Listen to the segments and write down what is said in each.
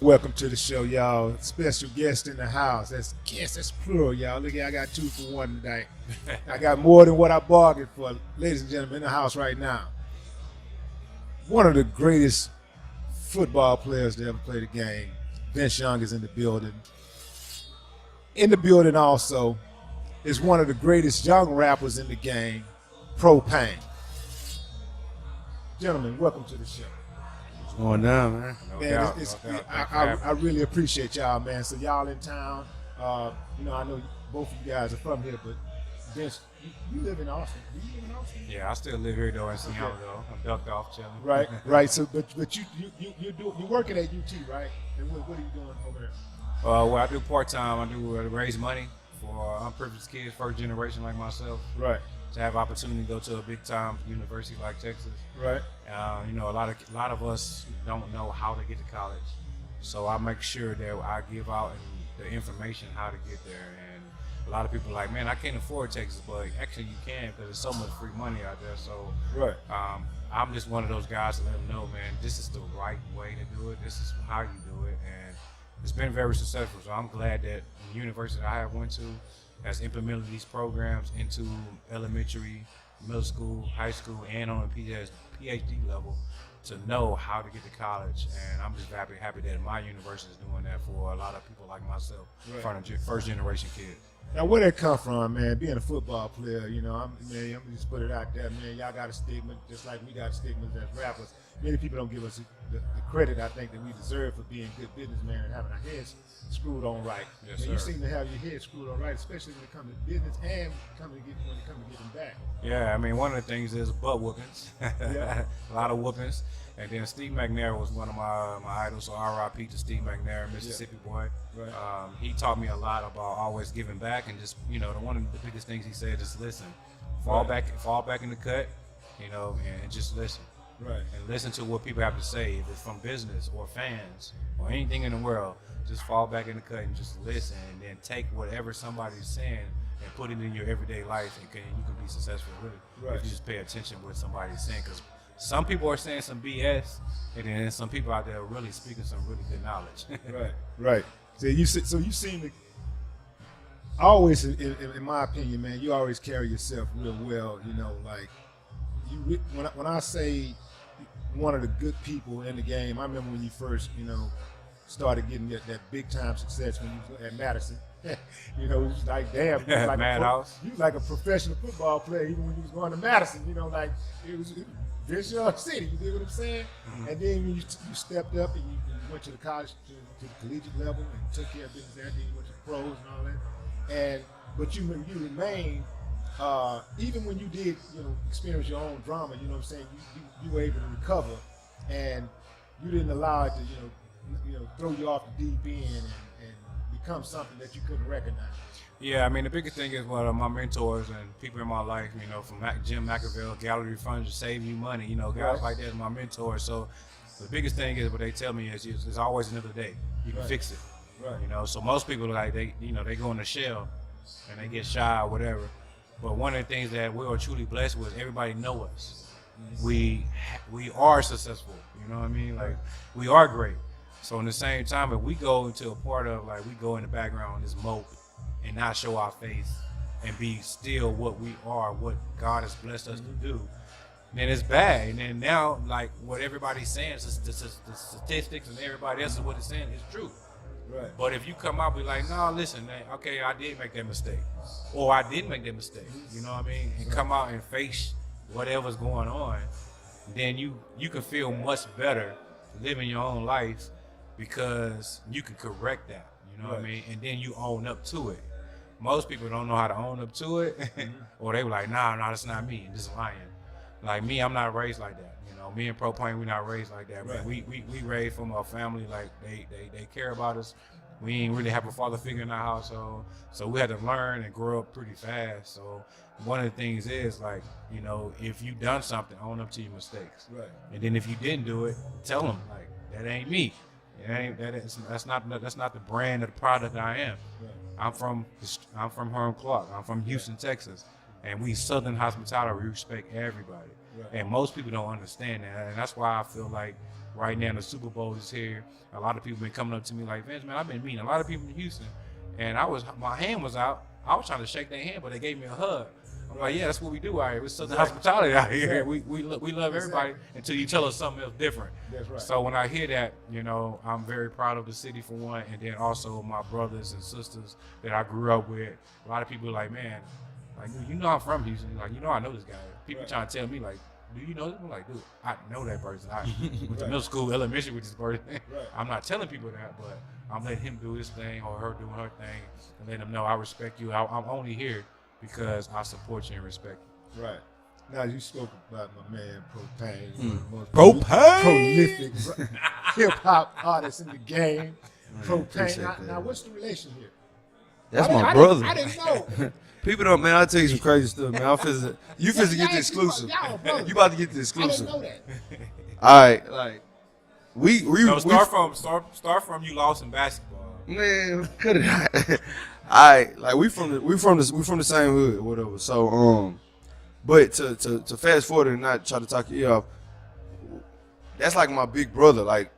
Welcome to the show, y'all. Special guest in the house. That's plural, y'all. Look, I got 2 for 1 tonight. I got more than what I bargained for. Ladies and gentlemen, in the house right now, one of the greatest football players to ever play the game. Vince Young is in the building. In the building also is one of the greatest young rappers in the game, Propane. Gentlemen, welcome to the show. Going down, man. No man, doubt, I really appreciate y'all, man. So y'all in town. I know both of you guys are from here, but Vince, you live in Austin. Do you live in Austin? Yeah, I still live here though in Seattle though. I'm ducked off chilling. Right. So, but you working at UT, right? And what are you doing over there? Well, I do part time. I do raise money for unprivileged kids, first generation like myself. Right. To have opportunity to go to a big time university like Texas. Right. A lot of us don't know how to get to college, so I make sure that I give out the information how to get there. And a lot of people are like, man, I can't afford Texas, but actually you can because there's so much free money out there. So right. I'm just one of those guys to let them know, man, this is the right way to do it. This is how you do it, and it's been very successful. So I'm glad that the university I have went to has implemented these programs into elementary, middle school, high school, and on a PhD level to know how to get to college. And I'm just happy that my university is doing that for a lot of people like myself, right. First generation kids. Now, where that come from, man? Being a football player, I'm gonna just put it out there, man. Y'all got a stigma, just like we got stigmas as rappers. Many people don't give us the credit I think that we deserve for being good businessmen and having our heads screwed on right. Yes, sir. You seem to have your head screwed on right, especially when it comes to business and when it comes to getting back. Yeah, I mean, one of the things is butt whoopings. Yeah. A lot of whoopings. And then Steve McNair was one of my idols, so R.I.P. to Steve McNair, Mississippi boy. Right. He taught me a lot about always giving back and just, one of the biggest things he said is listen. Fall back in the cut, and just listen. Right. And listen to what people have to say, if it's from business or fans or anything in the world. Just fall back in the cut and just listen, and then take whatever somebody's saying and put it in your everyday life, and you can be successful really if you just pay attention to what somebody's saying. Because some people are saying some BS, and then some people out there are really speaking some really good knowledge. Right. So you seem to always, in my opinion, man, you always carry yourself real well. Like when I say one of the good people in the game, I remember when you first, started getting that big time success when you was at Madison. It was like, damn, you was like a professional football player even when you was going to Madison. It was Vince Young City. You dig what I'm saying? Mm-hmm. And then when you stepped up and you went to the college to the collegiate level and took care of business there. Then you went to the pros and all that. But you remained. Even when you did, experience your own drama, you know what I'm saying, you were able to recover, and you didn't allow it to, throw you off the deep end and become something that you couldn't recognize. Yeah, I mean, the biggest thing is my mentors and people in my life, from Jim McAville, Gallery Funds, Save You Money, guys like that is my mentors. So the biggest thing is what they tell me is there's always another day. You can fix it. Right. So most people, like, they go in the shell and they get shy or whatever. But one of the things that we are truly blessed with, everybody know us. We are successful, you know what I mean? Like, we are great. So in the same time, if we go into a part of, like, we go in the background, this mope, and not show our face and be still what we are, what God has blessed us to do, then it's bad. And then now, like, what everybody's saying, the statistics and everybody else is what it's saying is true. Right. But if you come out and be like, no, listen, man, okay, I did make that mistake. Or I did make that mistake, you know what I mean? And come out and face whatever's going on, then you can feel much better living your own life because you can correct that, you know what I mean? And then you own up to it. Most people don't know how to own up to it, or they were like, nah, that's not me, this is lying. Like me, I'm not raised like that. Me and Propane, we're not raised like that. Right. We raised from a family like they care about us. We ain't really have a father figure in our household, so we had to learn and grow up pretty fast. So one of the things is, like, if you done something, own up to your mistakes. Right. And then if you didn't do it, tell them, like, that ain't me. That's not the brand of the product I am. Right. I'm from Herm Clark. I'm from Houston, Texas, and we Southern hospitality. We respect everybody. And most people don't understand that, and that's why I feel like right now the Super Bowl is here. A lot of people been coming up to me like, Vince, man, I've been meeting a lot of people in Houston, and my hand was out. I was trying to shake their hand, but they gave me a hug. I'm like, yeah, that's what we do out here. We're Southern hospitality out here. We love everybody until you tell us something else different. That's right. So when I hear that, you know, I'm very proud of the city for one, and then also my brothers and sisters that I grew up with. A lot of people are like, man, like, you know I'm from Houston. Like, you know I know this guy. People trying to tell me, like, do you know this? I'm like, dude, I know that person. I went to middle school, elementary with this person. I'm not telling people that, but I'm letting him do his thing or her doing her thing and letting them know I respect you. I'm only here because I support you and respect you. Right. Now, you spoke about my man Propane. One of the most Propane! prolific hip-hop artist in the game. appreciate Propane. that. Now, what's the relation here? That's I my didn't- brother. I didn't know. People don't, man. I'll tell you some crazy stuff, man. You finna get the exclusive. Y'all brothers. You about to get the I exclusive. didn't know that. All right, like we So start from you lost in basketball. man, cut it out. All right, like we from the same hood, or whatever. So but to fast forward and not try to talk your ear off, that's like my big brother, like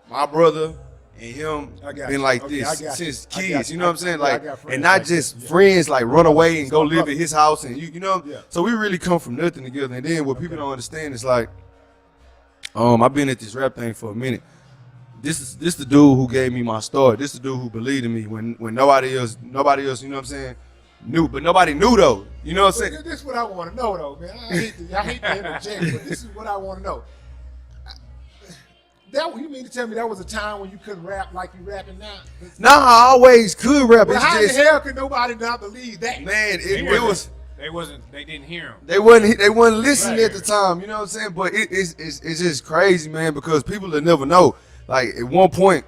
my brother. And him I got been you. like Okay, this I got you. since I got kids, you. you know what I'm saying? I Like, got friends and not like just that, yeah. friends, like run away and go my live brother. at his house, and you know. Yeah. So we really come from nothing together. And then what people don't understand is like, I've been at this rap thing for a minute. This the dude who gave me my start. This the dude who believed in me when nobody else, you know what I'm saying, knew, but nobody knew though. You know what I'm saying? This is what I want to know, though, man. I hate to interject, but this is what I want to know. You mean to tell me that was a time when you couldn't rap like you rapping now? Nah, I always could rap. Well, It's how just, the hell could nobody not believe that? man, it was. They didn't hear him. They wasn't listening Right. at the time, you know what I'm saying? But it's just crazy, man, because people will never know. Like at one point,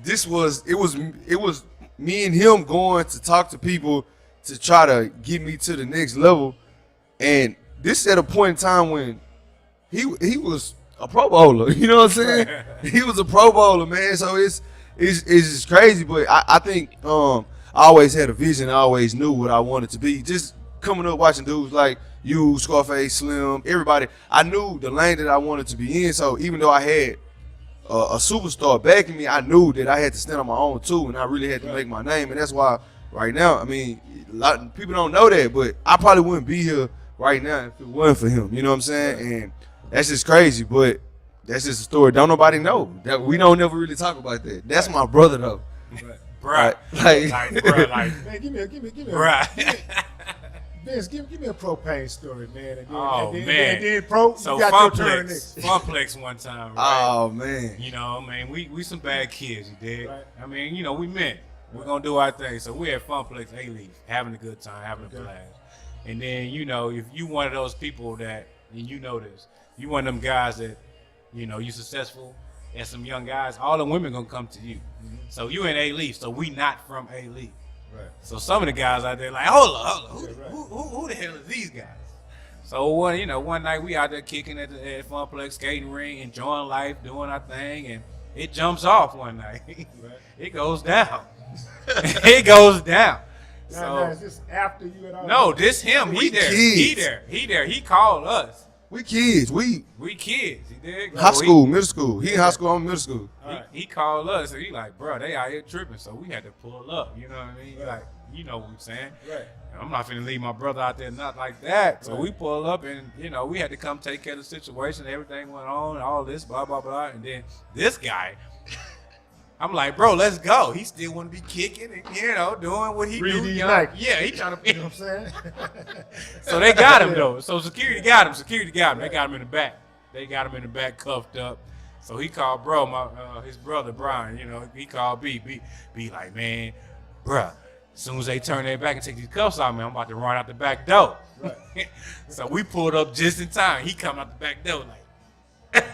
it was me and him going to talk to people to try to get me to the next level, and this at a point in time when he was a Pro Bowler, you know what I'm saying? He was a Pro Bowler, man. So it's just crazy, but I think I always had a vision. I always knew what I wanted to be. Just coming up watching dudes like you, Scarface, Slim, everybody, I knew the lane that I wanted to be in. So even though I had a superstar backing me, I knew that I had to stand on my own too, and I really had to make my name. And that's why right now, I mean, a lot of people don't know that, but I probably wouldn't be here right now if it wasn't for him. You know what I'm saying? And that's just crazy, but that's just a story. Don't nobody know. That we don't never really talk about that. That's my brother though. Bruh. Man, give me Bruh. Vince, give me a Propane story, man. And then, Oh, and then, man. And then Pro, So you got your turn next. Funplex one time, right? Oh man. You know, man, we some bad kids, you dig? Right. I mean, you know, we men. We're gonna do our thing. So we're at Funplex A-Leaf, having a good time, having a blast. And then, you know, if you one of those people that, and you know this, you one of them guys that, you know, you successful and some young guys, all the women gonna come to you. So you in A-Leaf, so we not from A-Leaf. Right. So some of the guys out there like, hold up, who the hell is these guys? So one night we out there kicking at Funplex skating ring, enjoying life, doing our thing, and it jumps off one night. It goes down. It goes down. Now, is this after you had all No, this him. We He there. kids. He there. He called us. We kids. We We kids. He did. high school, middle school. He in high school, I'm in middle school. He called us and he like, bro, they out here tripping. So we had to pull up. You know what I mean? Right. Like, you know what I'm saying? Right. I'm not finna leave my brother out there not like that. So we pull up and, you know, we had to come take care of the situation. Everything went on, all this, blah, blah, blah. And then this guy, I'm like, bro, let's go. He still want to be kicking and, you know, doing what he do. Breathing young. like- Yeah, he trying to You know what I'm saying? So they got him, though. So security got him. Security got him. They got him in the back. They got him in the back, cuffed up. So he called bro, his brother Brian. You know, he called B like, man, bruh, as soon as they turn their back and take these cuffs out, man, I'm about to run out the back door. Right. So we pulled up just in time. He come out the back door like,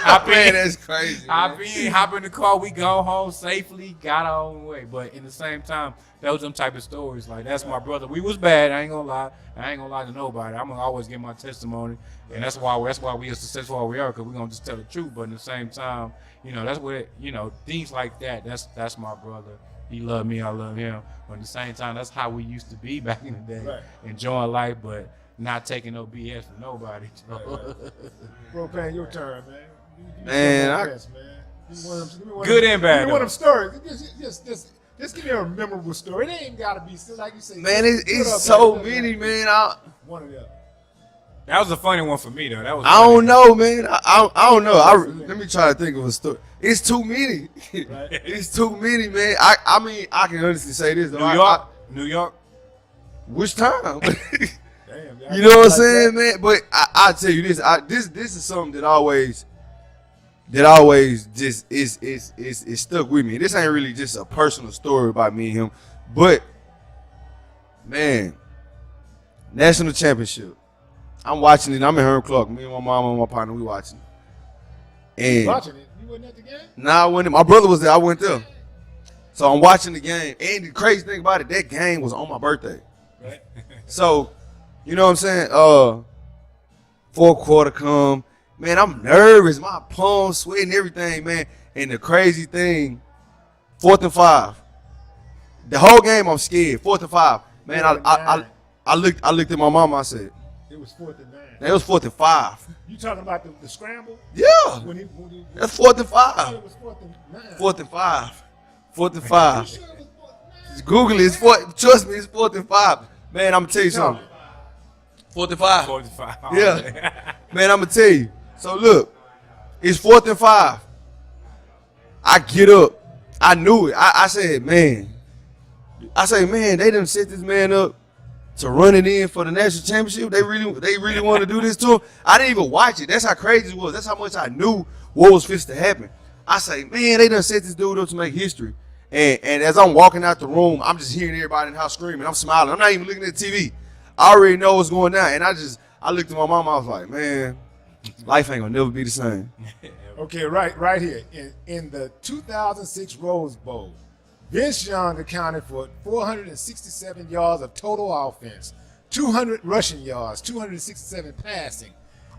hop Man, in, that's crazy. hop in the car. We go home safely, got our own way. But in the same time, those them type of stories. Like, that's my brother. We was bad. I ain't gonna lie. I ain't gonna lie to nobody. I'm gonna always give my testimony, and that's why we are successful where we are, because we're gonna just tell the truth. But in the same time, you know, that's what things like that. That's my brother. He loved me. I love him. But at the same time, that's how we used to be back in the day, Right. enjoying life. But not taking no BS from nobody. So. Propane, your turn, man. Man, Give me one of them, Good and bad, Give me one though. of them stories. Just give me a memorable story. It ain't gotta be still like you say. Man, put up it's so like- many, man. One of them. That was a funny one for me though. That was. I don't funny. know, man. I don't know. Let me try to think of a story. It's too many. Right. It's too many, man. I mean, I can honestly say this though. New York. New York. Which time? Damn, y'all You know what I'm like saying, that? man? But I tell you this. This is something that always just is stuck with me. This ain't really just a personal story about me and him, but man, national championship. I'm watching it. I'm in Herm Clark. Me and my mom and my partner, we watching it. And Watching it. You wasn't at the game? nah, I went. My brother was there. I went there. So I'm watching the game. And the crazy thing about it, that game was on my birthday. Right. So, you know what I'm saying? Fourth quarter come. Man, I'm nervous. My palms sweating, everything, man. And the crazy thing, 4th and 5. The whole game I'm scared. 4th and 5. Man, I looked at my mama, I said, It was 4th and 9. that was 4th and 5. You talking about the scramble? Yeah. That's 4th and It 5. was 4th and 9. 4th and 5. 4th and 5. You sure it was 4th and 9? Google it. It's 4th. Trust me, it's 4th and 5. Man, I'm gonna tell you something. 4th and 5. 45. Yeah. Man, I'm gonna tell you. So look, it's 4th and 5. I get up. I knew it. I said, man, they done set this man up to run it in for the national championship. They really want to do this to him. I didn't even watch it. That's how crazy it was. That's how much I knew what was fixed to happen. I say, man, they done set this dude up to make history. And as I'm walking out the room, I'm just hearing everybody in the house screaming. I'm smiling. I'm not even looking at the TV. I already know what's going on. And I looked at my mom. I was like, man, life ain't gonna never be the same. Okay, right here. In the 2006 Rose Bowl, Vince Young accounted for 467 yards of total offense, 200 rushing yards, 267 passing,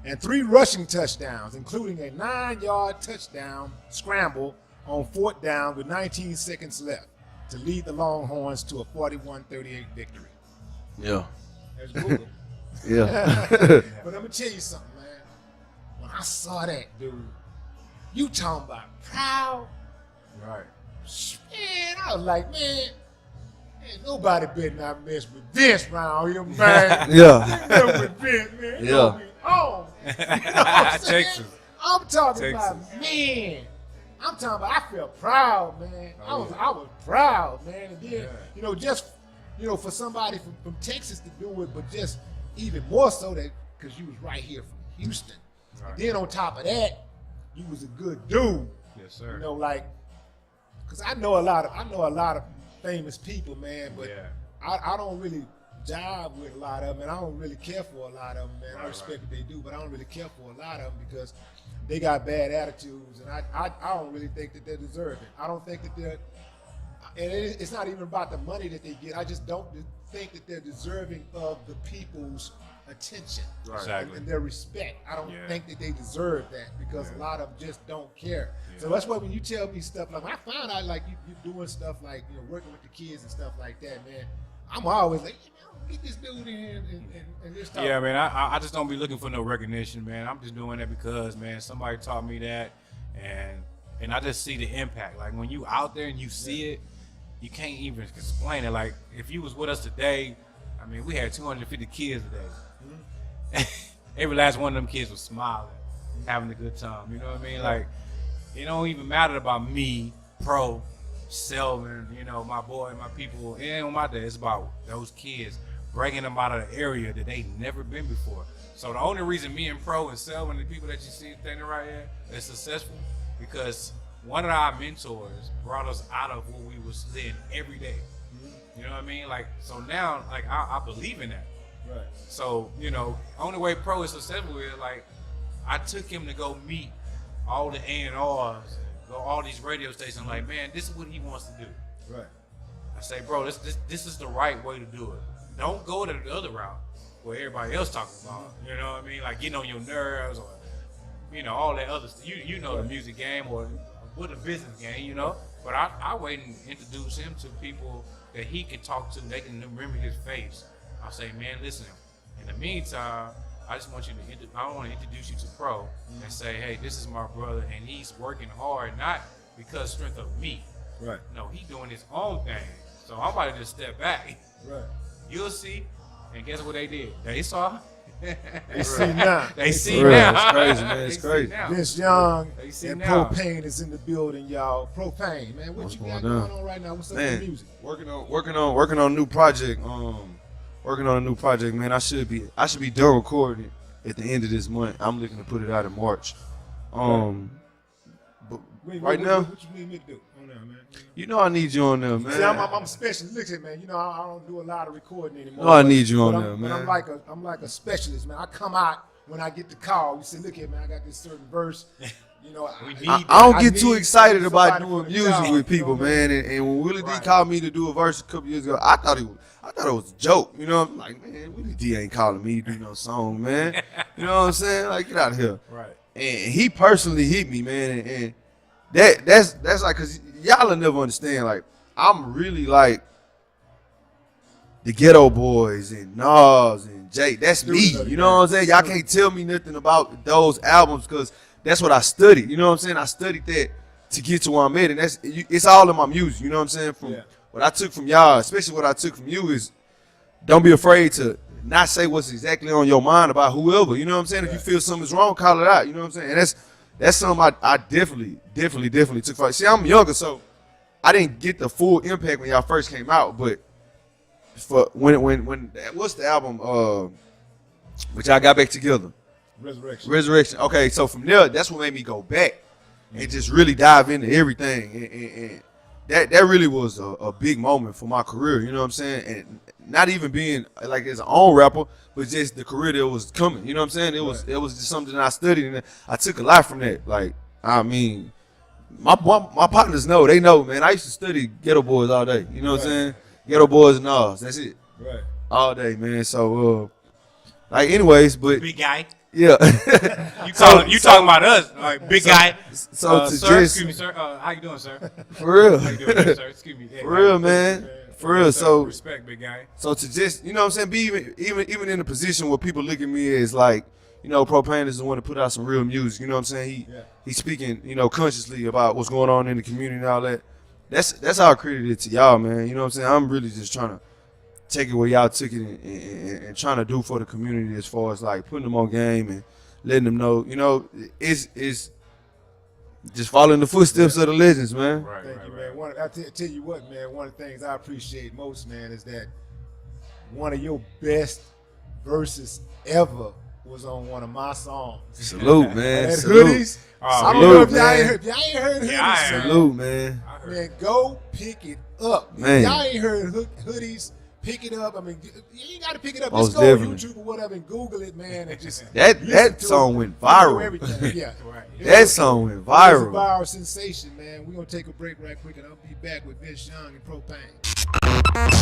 and 3 rushing touchdowns, including a 9-yard touchdown scramble on 4th down with 19 seconds left to lead the Longhorns to a 41-38 victory. Yeah. There's Google. Yeah. But I'm gonna tell you something, man. When I saw that, dude, you talking about proud? Right. Man, I was like, man, ain't nobody better not mess with Vince around here, man. Yeah. Mess with Vince, man. Yeah. Gonna be on. You know what I'm saying? Texas. I'm talking Texas. about, man. I'm talking about, I felt proud, man. Oh, I was proud, man. And then, Yeah. just, for somebody from Texas to do it, but just even more so that because you was right here from Houston. Right. And then on top of that, you was a good dude. Yes, sir. Because I know a lot of famous people, man, but Yeah. I don't really jive with a lot of them, and I don't really care for a lot of them, man. I respect what they do, but I don't really care for a lot of them because they got bad attitudes, and I don't really think that they deserve it. I don't think that they're, and it's not even about the money that they get. I just don't think that they're deserving of the people's attention Exactly. and their respect. I don't Yeah. think that they deserve that because a lot of them just don't care. Yeah. So that's why when you tell me stuff like, when I found out like you doing stuff like working with the kids and stuff like that, man, I'm always like, get this dude in and this stuff. Yeah, man, I just don't be looking for no recognition, man. I'm just doing that because, man, somebody taught me that, and I just see the impact. Like when you out there and you see it, you can't even explain it. Like if you was with us today, I mean, we had 250 kids today. Every last one of them kids was smiling, having a good time. You know what I mean? Like it don't even matter about me, Pro, Selvin, my boy, my people. It ain't on my day. It's about those kids, bringing them out of the area that they never been before. So the only reason me and Pro and Selvin, the people that you see standing right here, are successful because one of our mentors brought us out of what we was in every day. You know what I mean? Like so now, like I believe in that. Right. So, only way Pro is successful is like I took him to go meet all the A&Rs, go all these radio stations. Like, man, this is what he wants to do. Right. I say, bro, this is the right way to do it. Don't go to the other route where everybody else talking about. You know what I mean? Like getting on your nerves or all that other stuff. You know the music game or with a business game, But I wait and introduce him to people that he can talk to. They can remember his face. I'll say, man, listen, In the meantime, I just want you to, I want to introduce you to Pro and say, hey, this is my brother, and he's working hard, not because strength of me. Right. No, he's doing his own thing. So I'm about to just step back. Right. You'll see. And guess what they did? They saw. They see now. They see For real, now. it's crazy, man. It's They see crazy. now. Vince Young They see and now. Propane is in the building, y'all. Propane, man, what What's you got going on? going on right now? What's up Man. with the music? Working on a new project. Working on a new project, man. I should be done recording it at the end of this month. I'm looking to put it out in March. But right now, what you need me to do on there, man? you know I need you on there, man. See, I'm special. Look at man. You know I don't do a lot of recording anymore. No, I need you on but there, man. But I'm like a specialist, man. I come out when I get the call. You say, look here, man. I got this certain verse. You know, We need I don't I get need too excited about somebody doing for the music job, with you people, know what I man. And when Willie Right. D called me to do a verse a couple years ago, I thought it was a joke. You know, I'm like, man, Willie D ain't calling me to do no song, man. You know what I'm saying? Like, get out of here. Right. And he personally hit me, man. And that's like, cause y'all will never understand. Like, I'm really like the Ghetto Boys and Nas and Jay. That's me. You know what I'm saying? Y'all can't tell me nothing about those albums because that's what I studied. You know what I'm saying? I studied that to get to where I'm at, and it's all in my music. You know what I'm saying? From what I took from y'all, especially what I took from you, is don't be afraid to not say what's exactly on your mind about whoever. You know what I'm saying? If you feel something's wrong, call it out. You know what I'm saying? And that's something I definitely took from. See, I'm younger, so I didn't get the full impact when y'all first came out, but for when what's the album which I got back together? Resurrection. Okay, so from there, that's what made me go back and just really dive into everything. And that really was a big moment for my career, you know what I'm saying? And not even being like as an own rapper, but just the career that was coming, you know what I'm saying? It was just something that I studied, and I took a lot from that. Like, I mean, my partners know, they know, man. I used to study Ghetto Boys all day, you know what I'm saying? Ghetto Boys and Nas, that's it. Right. All day, man. So, like, anyways, but Big guy. yeah. You talking about us, like big guy. So to sir, just excuse me, sir. How you doing, sir? for real, How you doing, sir? Excuse me. Yeah, for real, man, for real. So respect, big guy. So to just, you know what I'm saying, be even in a position where people look at me as like, you know, Propane is the one to put out some real music. You know what I'm saying? He's speaking, you know, consciously about what's going on in the community and all that. That's how I created it to y'all, man. You know what I'm saying? I'm really just trying to take it where y'all took it and trying to do for the community as far as like putting them on game and letting them know, you know, it's just following the footsteps of the legends, man. Right, Thank right, you, right. man. I tell you what, man. One of the things I appreciate most, man, is that one of your best verses ever was on one of my songs. Salute, man. And Salute. hoodies. Oh, I don't salute, know if y'all man. ain't heard. Y'all ain't heard hoodies. Yeah, I heard. Salute, man. I heard. Man, go pick it up. Man. Y'all ain't heard hoodies. Pick it up. I mean, you ain't got to pick it up. Most Just go on definitely. YouTube or whatever and Google it, man, and just That listen to song it. went You know viral. everything. Yeah, Right. That song went It was a viral. viral sensation, man. We're gonna take a break right quick, and I'll be back with Vince Young and Propane.